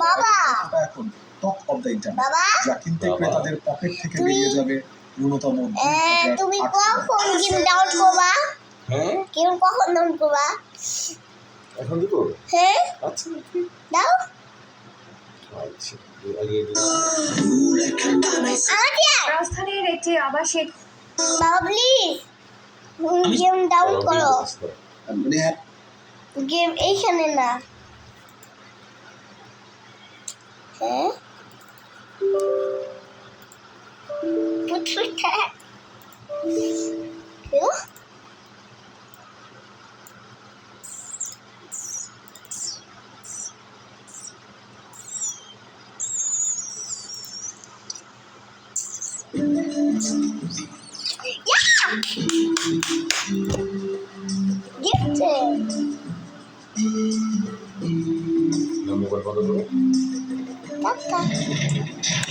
বাবা এখন top of the internet বাবা যা কিনতে ক্রেতাদের পকেট থেকে বেরিয়ে যাবে ন্যূনতম তুমি কখন গেম ডাউনলোড করবা? হ্যাঁ গেম কখন ডাউনলোড করবা? এখন দিব হ্যাঁ আচ্ছা দাও আচ্ছা লাগিয়ে দিই আমাকে রাজধানীর একটি আবাসিক বাবা প্লিজ গেম ডাউনলোড করো। গেম এইখানে না। হ্যাঁ মোবাইল বন্ধ করো Gifted.